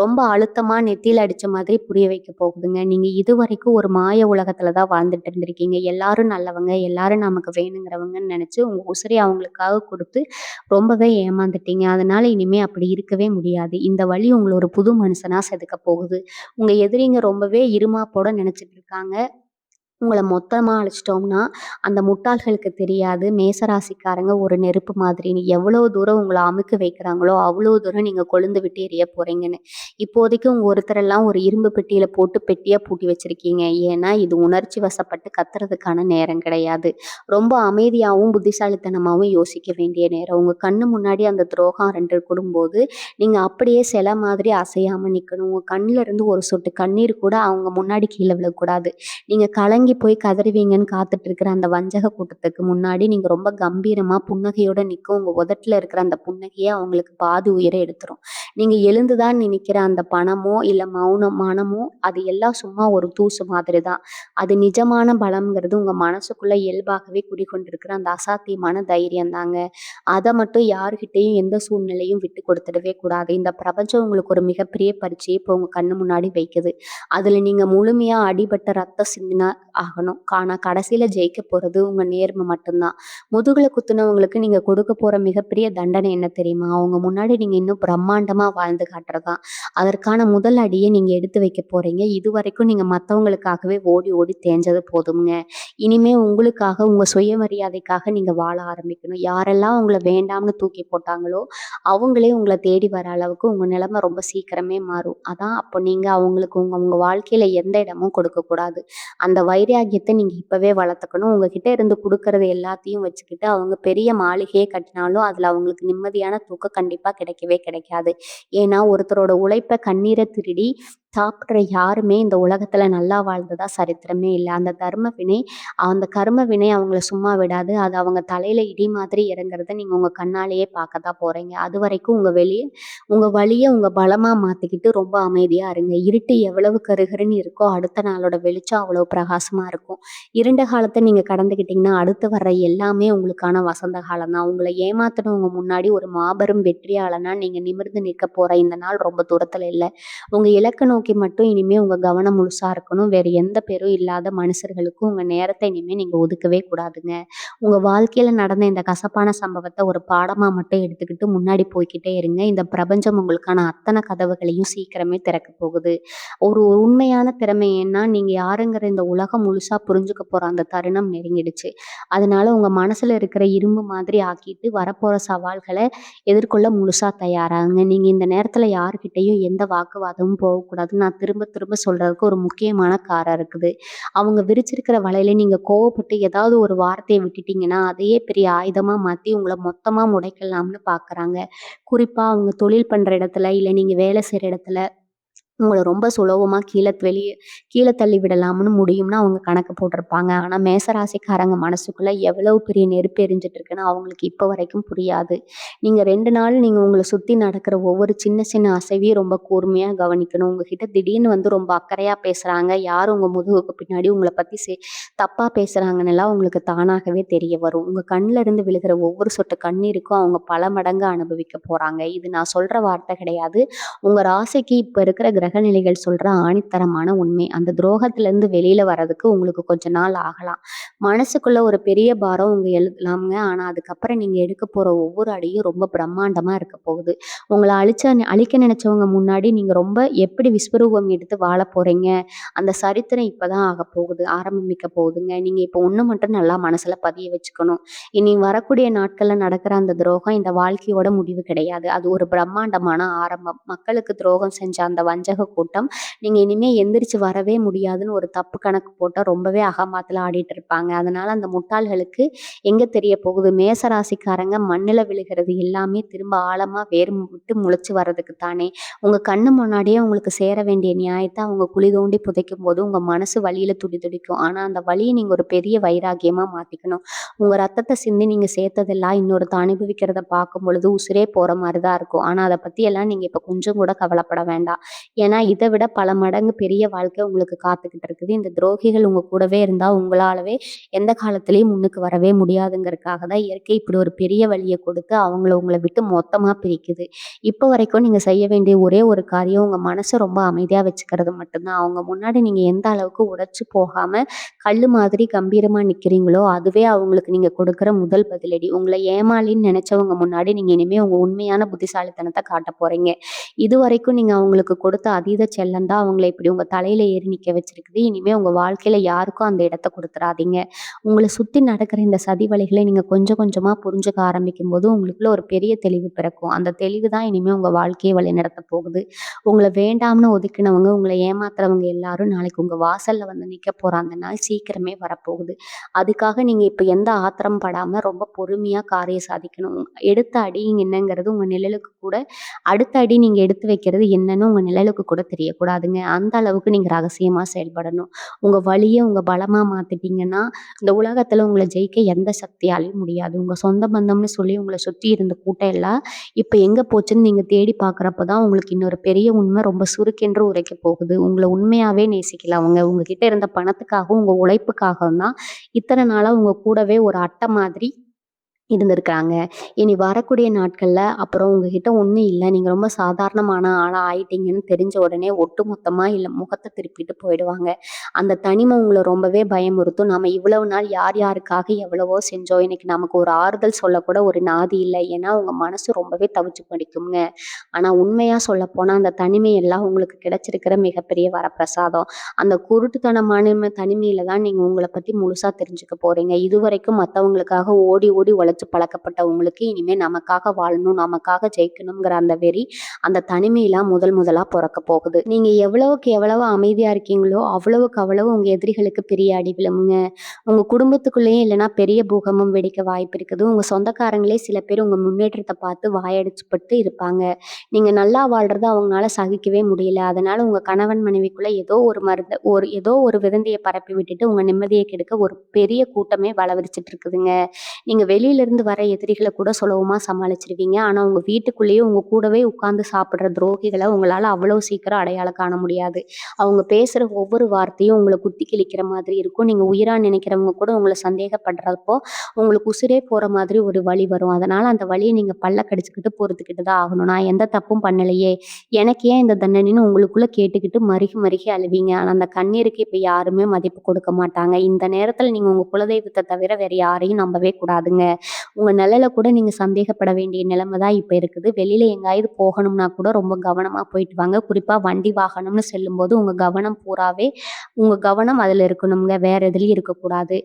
ரொம்ப அழுத்தமா நெத்தியில அடிச்ச மாதிரி புரிய வைக்க போகுதுங்க. நீங்க இதுவரைக்கும் ஒரு மாய உலகத்துல தான் வாழ்ந்துட்டு இருந்திருக்கீங்க. எல்லாரும் நல்லவங்க, எல்லாரும் நமக்கு வேணுங்கிறவங்கன்னு நெனச்சு உங்க உசிரைய அவங்களுக்காக குடுத்து ரொம்பவே ஏமாந்துட்டீங்க. அதனால இனிமே அப்படி இருக்கவே முடியாது. இந்த வலி உங்கள ஒரு புது மனுஷனா செதுக்க போகுது. உங்க எதிரிங்க ரொம்பவே இருமாப்போட நெனச்சுட்டு இருக்காங்க. உங்கள மொத்தமா அழிச்சிட்டோம்னா, அந்த முட்டாள்களுக்கு தெரியாது. மேசராசிக்காரங்க ஒரு நெருப்பு மாதிரின்னு. எவ்வளோ தூரம் உங்கள அமுக்கி வைக்கிறாங்களோ, அவ்வளோ தூரம் நீங்க கொழுந்து விட்டு எரிய போறீங்கன்னு. இப்போதைக்கு உங்க ஒருத்தரெல்லாம் ஒரு இரும்பு பெட்டியில போட்டு பெட்டியா பூட்டி வச்சிருக்கீங்க. ஏன்னா, இது உணர்ச்சி வசப்பட்டு கத்துறதுக்கான நேரம் கிடையாது. ரொம்ப அமைதியாவும், புத்திசாலித்தனமாவும் யோசிக்க வேண்டிய நேரம். உங்க கண்ணு முன்னாடி அந்த துரோகம் 2 கூடும்போது, நீங்க அப்படியே சிலை மாதிரி அசையாம நிக்கணும். உங்க கண்ல இருந்து ஒரு சொட்டு கண்ணீர் கூட அவங்க முன்னாடி கீழ விழக்கூடாது. நீங்க கலங்கி போய் கதறுவீங்கன்னு காத்துட்டு இருக்கிற அந்த வஞ்சக கூட்டத்துக்கு முன்னாடி நீங்க ரொம்ப கம்பீரமா புன்னகையோட நிக்க உங்க உதட்டுல இருக்கிற அந்த புன்னகையே அவங்களுக்கு பாதி உயிரை எடுத்துரும். நீங்க எழுந்துதான் நினைக்கிற அந்த பணமோ இல்ல மனமோ அது எல்லாம் சும்மா ஒரு தூசு மாதிரி தான். அது நிஜமான பலம்ங்கிறது உங்க மனசுக்குள்ள இயல்பாகவே குடிகொண்டிருக்கிற அந்த அசாத்தியமான தைரியம் தாங்க. அதை மட்டும் யாருகிட்டையும் எந்த சூழ்நிலையும் விட்டு கொடுத்துடவே கூடாது. இந்த பிரபஞ்சம் உங்களுக்கு ஒரு மிகப்பெரிய பரீட்சையை இப்போ உங்க கண்ணு முன்னாடி வைக்குது. அதுல நீங்க முழுமையா அடிபட்ட ரத்த சிந்தினா ஆகணும். ஆனா கடைசியில ஜெயிக்க போறது உங்க நேர்மை மட்டும்தான். முதுகுல குத்துனவங்களுக்கு நீங்க கொடுக்க போற மிகப்பெரிய தண்டனை என்ன தெரியுமா? அவங்க முன்னாடி நீங்க இன்னும் பிரம்மாண்டமா வாழ்ந்து காட்டுறதுதான். அதற்கான முதல் அடியை நீங்க எடுத்து வைக்க போறீங்க. இதுவரைக்கும் நீங்க மத்தவங்களுக்காகவே ஓடி ஓடி தேஞ்சது போதும்ங்க. இனிமே உங்களுக்காக, உங்க சுயமரியாதைக்காக நீங்க வாழ ஆரம்பிக்கணும். யாரெல்லாம் உங்கள வேண்டாம்னு தூக்கி போட்டாங்களோ, அவங்களே உங்கள தேடி வர அளவுக்கு உங்க நிலைமை ரொம்ப சீக்கிரமே மாறும். அதான் அப்போ நீங்க அவங்களுக்கு உங்க உங்க வாழ்க்கையில எந்த இடமும் கொடுக்கக்கூடாது. அந்த வைராக்கியத்தை நீங்க இப்பவே வளர்த்துக்கணும். உங்ககிட்ட இருந்து குடுக்கறது எல்லாத்தையும் வச்சுக்கிட்டு அவங்க பெரிய மாளிகையே கட்டினாலும் அதுல அவங்களுக்கு நிம்மதியான தூக்கம் கண்டிப்பா கிடைக்கவே கிடைக்காது. ஏன்னா ஒருத்தரோட உழைப்ப கண்ணீரை திருடி சாப்பிடுற யாருமே இந்த உலகத்துல நல்லா வாழ்ந்ததா சரித்திரமே இல்லை. அந்த கர்ம வினை அவங்கள சும்மா விடாது. அது அவங்க தலையில இடி மாதிரி இறங்குறத நீங்க உங்க கண்ணாலேயே பார்க்கத்தான் போறீங்க. அது வரைக்கும் உங்க வலிய உங்க பலமா மாத்திக்கிட்டு ரொம்ப அமைதியா இருங்க. இருட்டு எவ்வளவு கருகருன்னு இருக்கோ அடுத்த நாளோட வெளிச்சம் அவ்வளவு பிரகாசமா இருக்கும். இருண்ட காலத்தை நீங்க கடந்துக்கிட்டீங்கன்னா அடுத்து வர்ற எல்லாமே உங்களுக்கான வசந்த காலம் தான். உங்களை ஏமாத்தினவங்க முன்னாடி ஒரு மாபெரும் வெற்றியாளனா நீங்க நிமிர்ந்து நிற்க போற இந்த நாள் ரொம்ப தூரத்துல இல்லை. உங்க இலக்கை நோக்கி மட்டும் இனிமே உங்க கவனம் முழுசா இருக்கணும். வேற எந்த பேரும் இல்லாத மனுஷர்களுக்கும் உங்க நேரத்தை இனிமே நீங்க ஒதுக்கவே கூடாதுங்க. உங்க வாழ்க்கையில நடந்த இந்த கசப்பான சம்பவத்தை ஒரு பாடமா மட்டும் எடுத்துக்கிட்டு முன்னாடி போய்க்கிட்டே இருங்க. இந்த பிரபஞ்சம் உங்களுக்கான அத்தனை கதவுகளையும் சீக்கிரமே திறக்க போகுது. ஒரு உண்மையான திறமை ஏன்னா நீங்க யாருங்கிற இந்த உலகம் முழுசா புரிஞ்சுக்க போற அந்த தருணம் நெருங்கிடுச்சு. அதனால உங்க மனசுல இருக்கிற இரும்பு மாதிரி ஆக்கிட்டு வரப்போற சவால்களை எதிர்கொள்ள முழுசா தயாராகுங்க. நீங்க இந்த நேரத்துல யாருக்கிட்டையும் எந்த வாக்குவாதமும் போகக்கூடாதுன்னு நான் திரும்ப திரும்ப சொல்றதுக்கு ஒரு முக்கியமான காரணம் இருக்குது. அவங்க விரிச்சிருக்கிற வலையில நீங்க கோவப்பட்டு ஏதாவது ஒரு வார்த்தையை விட்டுட்டீங்கன்னா அதையே பெரிய ஆயுதமா மாத்தி உங்களை மொத்தமா முடைக்கலாம்னு பாக்குறாங்க. குறிப்பா அவங்க தொழில் பண்ற இடத்துல இல்ல நீங்க வேலை செய்யற இடத்துல உங்கள ரொம்ப சுலபமா கீழ தள்ளி விடலாம்னு முடியும்னு அவங்க கணக்கு போட்டிருப்பாங்க. ஆனா மேசராசிக்காரங்க மனசுக்குள்ள எவ்வளவு பெரிய நெருப்பு எரிஞ்சிட்டு இருக்குன்னு அவங்களுக்கு இப்ப வரைக்கும் புரியாது. நீங்க 2 நாள் நீங்க உங்கள சுத்தி நடக்கிற ஒவ்வொரு சின்ன சின்ன அசைவையும் ரொம்ப கூர்மையா கவனிக்கணும். உங்ககிட்ட திடீர்னு வந்து ரொம்ப அக்கறையா பேசுறாங்க. யார் உங்க முதுகுக்கு பின்னாடி உங்கள பத்தி தப்பா பேசுறாங்கன்னுலாம் உங்களுக்கு தானாகவே தெரிய வரும். உங்க கண்ல இருந்து விழுகிற ஒவ்வொரு சொட்டு கண்ணீருக்கும் அவங்க பல மடங்கு அனுபவிக்க போறாங்க. இது நான் சொல்ற வார்த்தை கிடையாது. உங்க ராசிக்கு இப்ப இருக்கிற கிரக கிரகநிலைகள் சொல்ற ஆணித்தரமான உண்மை. அந்த துரோகத்திலேருந்து வெளியில வர்றதுக்கு உங்களுக்கு கொஞ்ச நாள் ஆகலாம். மனசுக்குள்ள ஒரு பெரிய பாரம் உங்க எழுதலாம்ங்க. ஆனா அதுக்கப்புறம் நீங்க எடுக்க போற ஒவ்வொரு அடியும் ரொம்ப பிரம்மாண்டமா இருக்க போகுது. உங்கள அழிக்க நினைச்சவங்க முன்னாடி நீங்க ரொம்ப எப்படி விஸ்வரூபம் எடுத்து வாழப் போறீங்க? அந்த சரித்திரம் இப்பதான் ஆகப்போகுது. ஆரம்பிக்க போகுதுங்க. நீங்க இப்போ ஒண்ணு மட்டும் நல்லா மனசுல பதிய வச்சுக்கணும். இனி வரக்கூடிய நாட்கள்ல நடக்கிற அந்த துரோகம் இந்த வாழ்க்கையோட முடிவு கிடையாது. அது ஒரு பிரம்மாண்டமான ஆரம்பம். மக்களுக்கு துரோகம் செஞ்ச அந்த வஞ்சக கூட்டம், நீங்க இனிமே எந்திரிச்சு வரவே முடியாதுன்னு ஒரு தப்பு கணக்கு போட்டா ரொம்பவே அகமாத்துல ஆடிட்டு இருப்பாங்க. அதனால அந்த முட்டாள்களுக்கு எங்க தெரிய போகுது? மேச ராசிக்காரங்க மண்ணுல விழுகிறது எல்லாமே திரும்ப ஆழமா வேர் விட்டு முளைச்சு வர்றதுக்கு தானே. உங்க கண்ணு முன்னாடியே உங்களுக்கு சேர வேண்டிய நியாயத்த அவங்க குழி தோண்டி புதைக்கும்போது உங்க மனசு வலியில துடிதுடிக்கும். ஆனா அந்த வலிய நீங்க ஒரு பெரிய வைராக்கியமா மாத்திக்கணும். உங்க ரத்தத்த சிந்தி நீங்க சேர்த்ததெல்லாம் இன்னொருத்த அனுபவிக்கிறத பார்க்கும் பொழுது உசிரே போற மாரி தான் இருக்கும். ஆனா அத பத்தியெல்லாம் நீங்க இப்ப கொஞ்சம் கூட கவலைப்பட வேண்டாம். ஏன்னா இத விட பல மடங்கு பெரிய வாழ்க்கை உங்களுக்கு காத்துக்கிட்டு இருக்குது. இந்த துரோகிகள் உங்க கூடவே இருந்தா உங்களாலவே எந்த காலத்திலயும் முன்னுக்கு வரவே முடியாதுங்கிறதுக்காக தான் இயற்கை இப்படி ஒரு பெரிய வலிய கொடுத்து அவங்கள உங்கள விட்டு மொத்தமா பிரிக்குது. இப்போ வரைக்கும் நீங்க செய்ய வேண்டிய ஒரே ஒரு காரியம் உங்க மனச ரொம்ப அமைதியா வச்சுக்கிறது மட்டும்தான். அவங்க முன்னாடி நீங்க எந்த அளவுக்கு உடைச்சு போகாம கல்லு மாதிரி கம்பீரமா நிக்கிறீங்களோ, அதுவே அவங்களுக்கு நீங்க கொடுக்குற முதல் பதிலடி. உங்கள ஏமாளின்னு நெனைச்சவங்க முன்னாடி நீங்க இனிமே உங்க உண்மையான புத்திசாலித்தனத்த காட்டப் போறீங்க. இதுவரைக்கும் நீங்க அவங்களுக்கு கொடுத்த அதீத செல்லம் தான் அவங்கள இப்படி உங்க தலையில ஏறி நிக்க வச்சிருக்குது. இனிமே உங்க வாழ்க்கையில யாருக்கும் அந்த இடத்த குடுத்துறாதீங்க. உங்கள சுத்தி நடக்கிற இந்த சதி வலைகளை நீங்க கொஞ்சம் கொஞ்சமா புரிஞ்சுக்க ஆரம்பிக்கும்போது, உங்களுக்குள்ள ஒரு பெரிய தெளிவு பிறக்கும். அந்த தெளிவு தான் இனிமே உங்க வாழ்க்கைய வழிநடத்தப் போகுது. உங்கள வேண்டாம்னு ஒதுக்கினவங்க, உங்கள ஏமாத்துறவங்க எல்லாரும் நாளைக்கு உங்க வாசல்ல வந்து நிக்கப் போற அந்த நாள் சீக்கிரமே வரப்போகுது. அதுக்காக நீங்க இப்ப எந்த ஆத்திரம் படாம ரொம்ப பொறுமையா காரியம் சாதிக்கணும். எடுத்த அடி என்னங்கிறது உங்க நிழலுக்கு கூட அடுத்த அடி நீங்க எடுத்து வைக்கிறது என்னன்னு உங்க நிழலுக்கு கூட தெரியக்கூடாதுங்க. அந்த அளவுக்கு நீங்க ரகசியமா செயல்படணும். உங்க வலிய உங்க பலமா மாத்திட்டீங்கன்னா, இந்த உலகத்துல உங்கள ஜெயிக்க எந்த சக்தியாலயும் முடியாது. உங்க சொந்த பந்தம்னு சொல்லி உங்கள சுத்தி இருந்த கூட்டம் எல்லாம் இப்ப எங்க போச்சுன்னு நீங்க தேடி பார்க்குறப்ப தான் உங்களுக்கு இன்னொரு பெரிய உண்மை ரொம்ப சுருக்கென்று உரைக்கப் போகுது. உங்கள உண்மையாவே நேசிக்கல அவங்க. உங்ககிட்ட இருந்த பணத்துக்காகவும், உங்க உழைப்புக்காகவும் தான் இத்தன நாளா உங்க கூடவே ஒரு அட்டை மாதிரி இருந்திருக்காங்க. இனி வரக்கூடிய நாட்கள்ல அப்புறம் உங்ககிட்ட ஒண்ணும் இல்ல. நீங்க ரொம்ப சாதாரணமான ஆளா ஆயிட்டீங்கன்னு தெரிஞ்ச உடனே ஒட்டுமொத்தமா இல்ல முகத்த திருப்பிட்டு போயிடுவாங்க. அந்த தனிமை உங்கள ரொம்பவே பயமுறுத்தும். நாம இவ்வளவு நாள் யார் யாருக்காக எவ்வளவோ செஞ்சோம். இன்னைக்கு நமக்கு ஒரு ஆறுதல் சொல்லக்கூட ஒரு நாதி இல்ல. ஏன்னா உங்க மனசு ரொம்பவே தவிச்சு படிக்குங்க. ஆனா உண்மையா சொல்லப்போனா அந்த தனிமை எல்லாம் உங்களுக்கு கிடைச்சிருக்கிற மிகப்பெரிய வரப்பிரசாதம். அந்த குருட்டுத்தனமான தனிமையில தான் நீங்க உங்கள பத்தி முழுசா தெரிஞ்சுக்க போறீங்க. இதுவரைக்கும் மத்தவங்களுக்காக ஓடி ஓடி உழைச்சு பழக்கப்பட்ட உங்களுக்கு இனிமே நமக்காக வாழணும், நமக்காக ஜெயிக்கணுங்கிற அந்த வெறி, அந்த தனிமையிலாம் முதலா பொறக்க போகுது. நீங்க எவ்வளவுக்கு எவ்வளவு அமைதியா இருக்கீங்களோ, அவ்வளவுக்கு அவ்வளவு உங்க எதிரிகளுக்கு பெரிய அடி விழுமுங்க. உங்க குடும்பத்துக்குள்ளேயும் இல்லைன்னா பெரிய பூகம்பம் வெடிக்க வாய்ப்பு இருக்குது. உங்க சொந்தக்காரங்களே சில பேர் உங்க முன்னேற்றத்த பார்த்து வாயடிச்சுப்பட்டு இருப்பாங்க. நீங்க நல்லா வாழ்றத அவங்கனால சகிக்கவே முடியல. அதனால உங்க கணவன் மனைவிக்குள்ள ஏதோ ஒரு விதந்திய பரப்பி விட்டுட்டு உங்க நிம்மதிய கெடுக்க ஒரு பெரிய கூட்டமே வலவரிச்சுட்டு இருக்குதுங்க. நீங்க வெளியில இருந்து வர எதிரிகள கூட சுலபமா சமாளிச்சிருவீங்க. ஆனா உங்க வீட்டுக்குள்ளேயே உங்க கூடவே உட்கார்ந்து சாப்பிடுற துரோகிகள உங்களால அவ்வளவு சீக்கிரம் அடையாளம் காண முடியாது. அவங்க பேசுற ஒவ்வொரு வார்த்தையும் உங்கள குத்தி கிழிக்கிற மாதிரி இருக்கும். நீங்க உயிரா நினைக்கிறவங்க கூட உங்கள சந்தேகப்படுறப்போ, உங்களுக்கு உசிரே போற மாதிரி ஒரு வலி வரும். அதனால அந்த வலிய நீங்க பல்ல கடிச்சுக்கிட்டு பொறுத்துக்கிட்டு தான் ஆகணும். நான் எந்த தப்பும் பண்ணலையே! எனக்கு ஏன் இந்த தண்டனைன்னு உங்களுக்குள்ள கேட்டுக்கிட்டு மருகி மருகி அழுவீங்க. ஆனா அந்த கண்ணீருக்கு இப்ப யாருமே மதிப்பு கொடுக்க மாட்டாங்க. இந்த நேரத்துல நீங்க உங்க குலதெய்வத்த தவிர வேற யாரையும் நம்பவே கூடாதுங்க. உங்க நிழல கூட நீங்க சந்தேகப்பட வேண்டிய நிலைமை தான் இப்ப இருக்குது. வெளியில எங்கேயாவது போகணும்னா கூட ரொம்ப கவனமா போயிட்டு வாங்க. குறிப்பா வண்டி வாகனம்னு செல்லும்போது உங்க கவனம் அதுல இருக்கணும்ங்க. வேற எதுலயும் இருக்கக்கூடாது.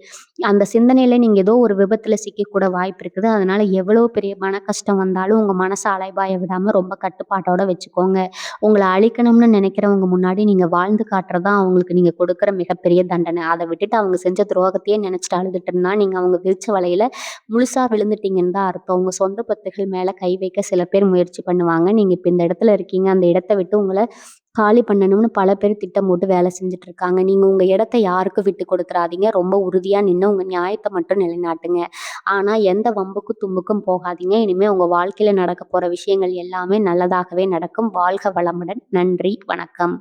அந்த சிந்தனையில நீங்க ஏதோ ஒரு விபத்துல சிக்கக்கூட வாய்ப்பு இருக்குது. அதனால எவ்வளவு பெரிய மன கஷ்டம் வந்தாலும் உங்க மனச அலைபாய விடாம ரொம்ப கட்டுப்பாட்டோட வச்சுக்கோங்க. உங்கள அழிக்கணும்னு நினைக்கிறவங்க முன்னாடி நீங்க வாழ்ந்து காட்டுறது தான் அவங்களுக்கு நீங்க கொடுக்குற மிகப்பெரிய தண்டனை. அத விட்டுட்டு அவங்க செஞ்ச துரோகத்தையே நினைச்சுட்டு அழுதுட்டு இருந்தா நீங்க அவங்க விரிச்ச வலையில முழுசா விழுந்துட்டீங்கன்னு தான் அர்த்தம். உங்க சொந்த பத்துகள் மேல கை வைக்க சில பேர் முயற்சி பண்ணுவாங்க. நீங்க இப்ப இந்த இடத்துல இருக்கீங்க. அந்த இடத்த விட்டு உங்கள காலி பண்ணணும்னு பல பேர் திட்டம் போட்டு வேலை செஞ்சுட்டு இருக்காங்க. நீங்க உங்க இடத்த யாருக்கும் விட்டு கொடுத்துறாதீங்க. ரொம்ப உறுதியா நின்னு உங்க நியாயத்த மட்டும் நிலைநாட்டுங்க. ஆனா எந்த வம்புக்கும் தும்புக்கும் போகாதீங்க. இனிமே உங்க வாழ்க்கையில நடக்க போற விஷயங்கள் எல்லாமே நல்லதாகவே நடக்கும். வாழ்க வளமுடன். நன்றி. வணக்கம்.